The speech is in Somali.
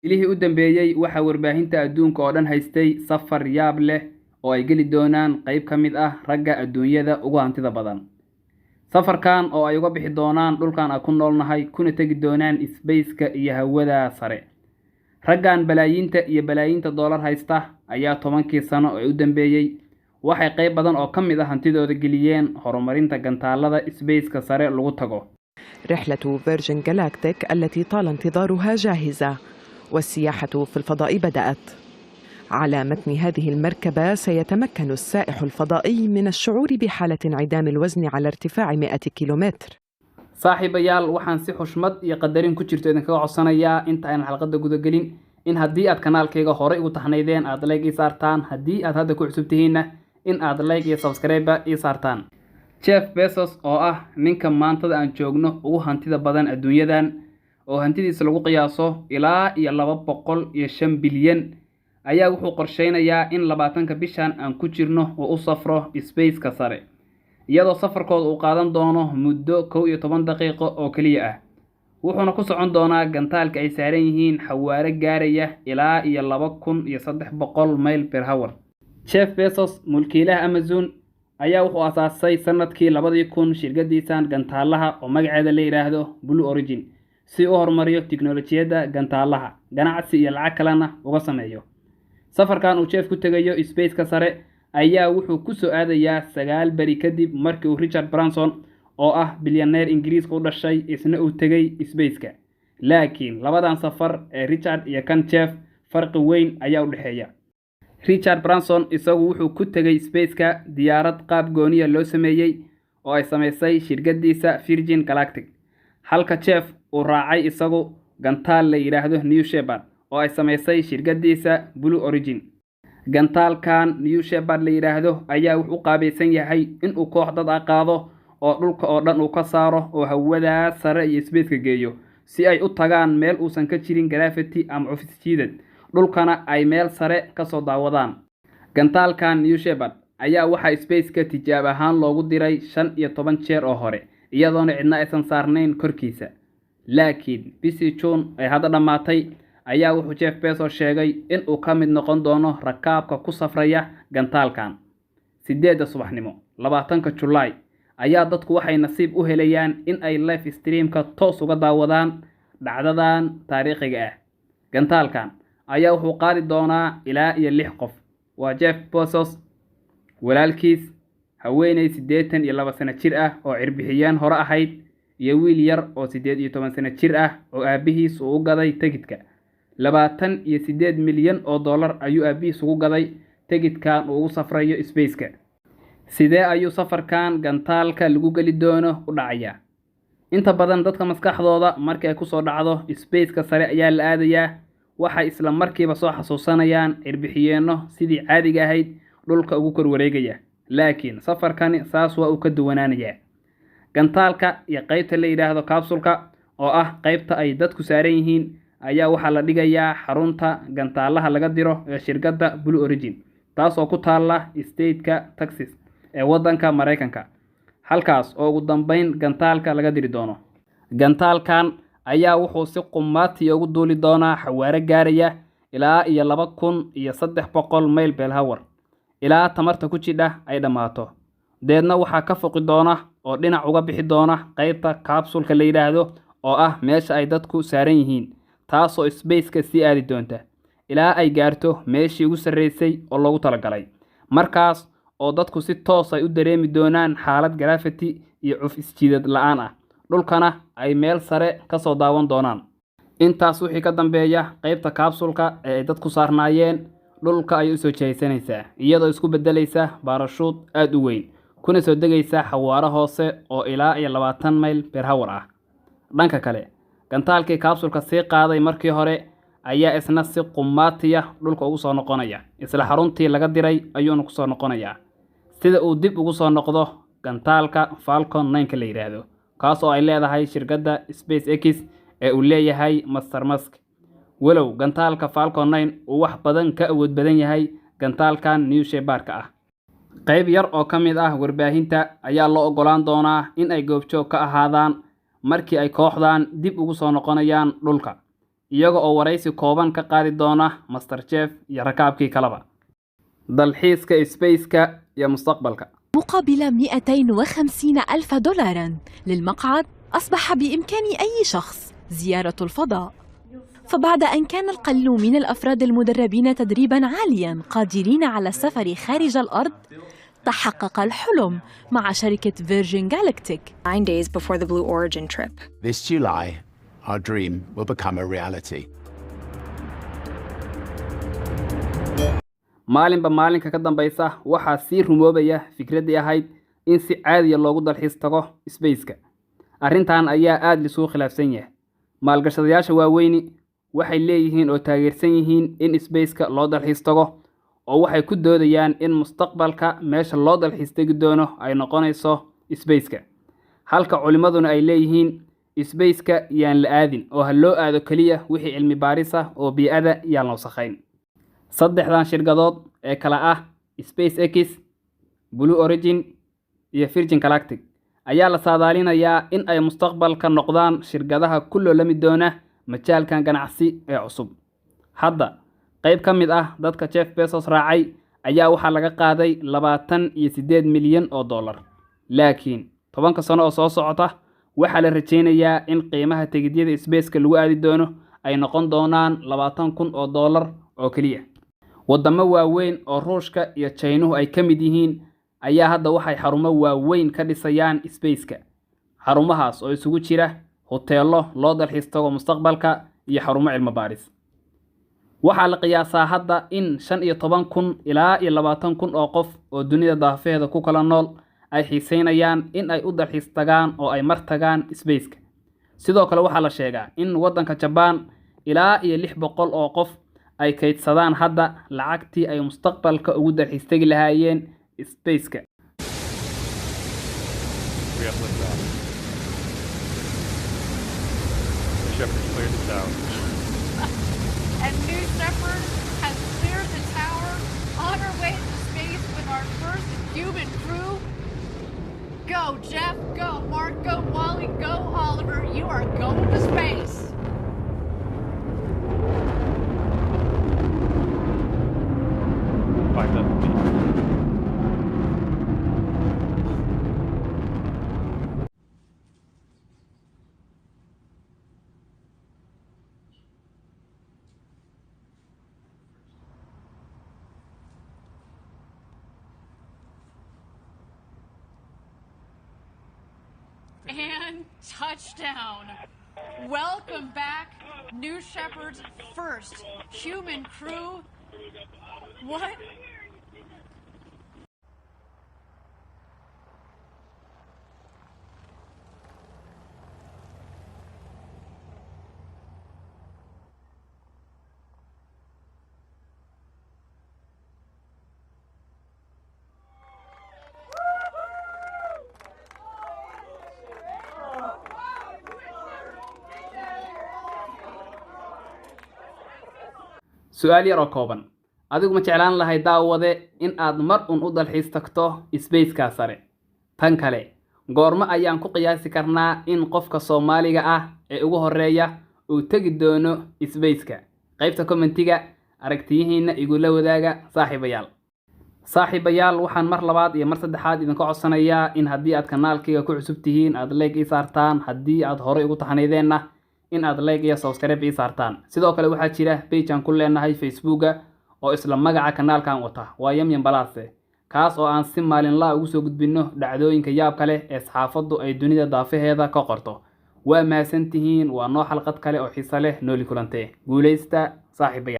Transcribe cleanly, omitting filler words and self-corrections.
ilihii u dambeeyay waxa warbaahinta adduunka oo dhan haystay safar yaab leh oo ay geli doonaan qayb ka mid ah ragga adduunyada ugu hantida badan. safarkan oo ay uga bixi doonaan dhulkan aan ku noolnahay kuna tegi doonaan isbeyska iyo hawada sare. raggan balaayiinta iyo balaayiinta dollar haysta ayaa 10kii sano ee u dambeeyay waxay qayb badan oo ka mid ah hantidooda geliyeen horumarinta gantaalada isbeyska sare lagu tago. رحلة فيرجن جالاكتيك التي طال انتظارها جاهزة والسياحة في الفضاء بدأت. على متن هذه المركبة سيتمكن السائح الفضائي من الشعور بحالة انعدام الوزن على ارتفاع 100 كيلومتر. saaxiibayaal waxaan si xushmad iyo qadarin ku jirto idinkaga codsanayaa inta aan xalqada guda gelin in haddii aad kanaalkayga hore igu taxnaydeen aad like ii saartaan, haddii aad hadda ku cusub tihiinna in aad like iyo subscribe ii saartaan. Jeff Bezos oo ah ninka maantada aan joogno ugu hantida badan adduunyadan oo hantidiisa lagu qiyaaso ilaa iyo 205 bilyan ayaa wuxuu qorsheynayaa in 20ka bishan aan ku jirno oo u safro space-ka sare iyadoo safarkooda uu qaadan doono muddo 11 daqiiqo oo kaliya ah. wuxuuna ku socon doonaa gantaalka ay saaran yihiin xawaare gaaraya ilaa iyo 2300 mayl per hour. Jeff Bezos mulkiilaha Amazon ayaa wuxuu asaasay sanadkii 2000 shirkadiisan gantaalaha oo magaceeda la yiraahdo Blue Origin si uu horumariyo tiknoolajiyada gantaalaha ganacsi iyo lacag kalena uga sameeyo. safarkan uu Jeff ku tagayo space-ka sare ayaa wuxuu ku soo aadayaa 9 bari kadib markii uu Richard Branson oo ah bilyaneer Ingiriis u dhashay isna uu tagay space-ka. laakiin labadan safar ee Richard iyo kan Jeff farqi weyn ayaa u dhaxeeya. Richard Branson isagu wuxuu ku tagay space-ka diyaarad qaab gooniya loo sameeyay oo ay sameysay shirkadiisa Virgin Galactic, halka Jeff uu raacay isagu gantaal la yiraahdo New Shepard oo ay sameysay shirkadiisa Blue Origin. gantaalkan New Shepard la yiraahdo ayaa wuxuu qaabaysan yahay in uu koox dad qaado oo dhulka oo dhan uu ka saaro oo hawada sare iyo space-ka geeyo si ay u tagaan meel uusan ka jirin gravity ama cufis jiidad, dhulkana ay meel sare ka soo daawadaan. gantaalkan New Shepard ayaa waxa space-ka tijaab ahaan loogu diray 15 jeer oo hore iyadoona cidna aysan saarnayn korkiisa. laakiin bishii June ay hadda dhamaatay ayaa wuxuu Jeff Bezos sheegay in uu ka mid noqon doono rakaabka ku safraya gantaalkan 8 subaxnimo 20ka July ayaa dadku waxay nasiib u helayaan in ay live stream-ka toos uga daawadaan dhacdadan taariikhiga ah. gantaalkan ayaa wuxuu qaadi doonaa ilaa iyo 6 qof. waa Jeff Bezos, walaalkiis, haweeney 82 sano jir ah oo cirbixiyeen hore ahayd, iyo wiil yar oo 18 sano jir ah oo aabihiis uu u gaday tigidhka 28 milyan oo dollar ayuu aabihiis ugu gaday tigidhkan uu ugu safrayo space-ka. sidee ayuu safarkan gantaalka lagu geli doono u dhacayaa? inta badan dadka maskaxdooda markii ay ku soo dhacdo space-ka sare ayaa la aadayaa waxay isla markiiba soo xasuusanayaan cirbixiyeenno sidii caadiga ahayd dhulka ugu kor wareegaya. laakiin safarkani saas waa uu ka duwanaanayaa. gantaalka iyo qaybta la yiraahdo capsule-ka oo ah qaybta ay dadku saaran yihiin ayaa waxa la dhigayaa xarunta gantaalaha laga diro ee shirkadda Blue Origin taas oo ku taala state-ka Texas ee wadanka Mareykanka, halkaas oo ugu dambeyn gantaalka laga diri doono. gantaalkan ayaa wuxuu si qumaati ugu duuli doonaa xawaare gaaraya ilaa iyo 2300 mayl per hour ilaa tamarta ku jidha ay dhamaato. deedna waxaa ka foqi doona oo dhinac uga bixi doona qaybta capsule-ka la yiraahdo oo ah meesha ay dadku saaran yihiin, taas oo space-ka sii aadi doonta ilaa ay gaarto meeshii ugu sareysay oo loogu talagalay. markaas oo dadku si toos ay u dareemi doonaan xaalad gravity iyo cufis jiidad la'aan ah, dhulkana ay meel sare ka soo daawan doonaan. intaas wixii ka dambeeya qaybta capsule-ka ee ay dadku saarnaayeen dhulka ay u soo jeeysanaysaa iyadoo isku bedelaysa parachute aad u weyn kuna soo degaysa xawaare hoose oo ilaa iyo 20 mayl per hour ah. dhanka kale gantaalkii capsule-ka sii qaaday markii hore ayaa isna si qumaatiya dhulka ugu soo noqonaya isla xaruntii laga diray ayuuna ku soo noqonayaa sida uu dib ugu soo noqdo gantaalka Falcon 9 la yiraahdo kaas oo ay leedahay shirkadda SpaceX ee uu leeyahay Master Musk. walow gantaalka Falcon 9 uu wax badan ka awood badan yahay gantaalkan New Shepard-ka ah. qayb yar oo ka mid ah warbaahinta ayaa loo ogolaan doonaa in ay goobjoog ka ahaadaan markii ay kooxdan dib ugu soo noqonayaan dhulka, iyaga oo waraysi kooban ka qaadi doona MasterChef iyo rakaabkii kalaba. dalxiiska Space-ka iyo mustaqbalka. مقابل 250 ألف دولار للمقعد، أصبح بإمكان أي شخص زيارة الفضاء. فبعد أن كان القليل من الأفراد المدربين تدريباً عالياً قادرين على السفر خارج الأرض، تحقق الحلم مع شركة فيرجن جالاكتيك. 9 days before the Blue Origin trip. This July, our dream will become a reality. maalinba maalinka ka dambaysa waxaa sii rumoobaya fikraddii ahayd in si caadiya loogu dalxiis tago Space-ka. arrintan ayaa aad lisuu khilaafsan yahay. maalgashadayaasha waaweyni waxay leeyihiin oo taageersan yihiin in Space-ka loo dalxiis tago, oo waxay ku doodayaan in mustaqbalka meesha loo dalxiis tagi doono ay noqonayso Space-ka. halka culimaduna ay leeyihiin Space-ka yaan la aadin oo ha loo aado kaliya wixii cilmi baaris ah oo bii'ada yaan la wasakhayn. saddexdan shirkadood ee kala ah SpaceX, Blue Origin iyo Virgin Galactic ayaa la saadaalinayaa in ay mustaqbalka noqdaan shirkadaha ku loolami doona majaalkan ganacsi ee cusub. hadda qayb ka mid ah dadka Jeff Bezos raacay ayaa waxaa laga qaaday $28 milyan oo dollar. laakiin 10 sano oo soo socota waxaa la rajaynayaa in qiimaha tigidyada Space-ka lagu aadi doono ay noqon doonaan $20,000 oo dollar oo kaliya. wadamo waaweyn oo Ruushka iyo China ay ka mid yihiin ayaa hadda waxay xarumo waaweyn ka dhisayaan Space-ka. xarumahaas oo isugu jira hoteelo loo dalxiis tago mustaqbalka iyo xarumo cilmi baaris. waxaa la qiyaasaa hadda in 15,000 ilaa 20,000 oo qof oo dunida daafaheeda ku kala nool ay xiiseynayaan in ay u dalxiis tagaan oo ay mar tagaan Space-ka. sidoo kale waxaa la sheegaa in waddanka Japan ilaa 600 oo qof ay kaydsadaan hadda lacagtii ay mustaqbalka ugu dalxiis tagi lahaayeen Space-ka. We have liftoff. The Shepherd's cleared the tower. And New Shepard has cleared the tower on our way to space with our first human crew. Go, Jeff. Go, Mark. Go, Wally. Go, Oliver. You are going to space. Find that feet. And touchdown. Welcome back, New Shepard's first human crew. What? su'aal yar oo kooban. adigu ma jeclaan lahay daawade in aad mar u dalxiis tagto Space-ka sare? tan kale, goorma ayaan ku qiyaasi karnaa in qofka Soomaaliga ah ee ugu horeeya uu tagi doono Space-ka? qaybta commentiga aragtiyihiina igula wadaaga saaxiibayaal. waxaan mar labaad iyo mar saddexaad idinka codsanayaa in haddii aad kanaalkayga ku cusub tihiin aad like ii saartaan, haddii aad horey ugu taxanaydeenna in aad like iyo subscribe ii saartaan. sidoo kale waxaa jira page aan ku leenahay Facebook oo isla magaca kanaalkan wata, waa Yamyam Balaase, kaas oo aan si maalinla ugu soo gudbino dhacdooyinka yaab kale ee saxaafaddu ay dunida daafaheeda ka qorto. waa mahadsantihiin, waa noo xalqad kale oo xiiso leh. nooli kulantee guuleysta saaxiibayaal.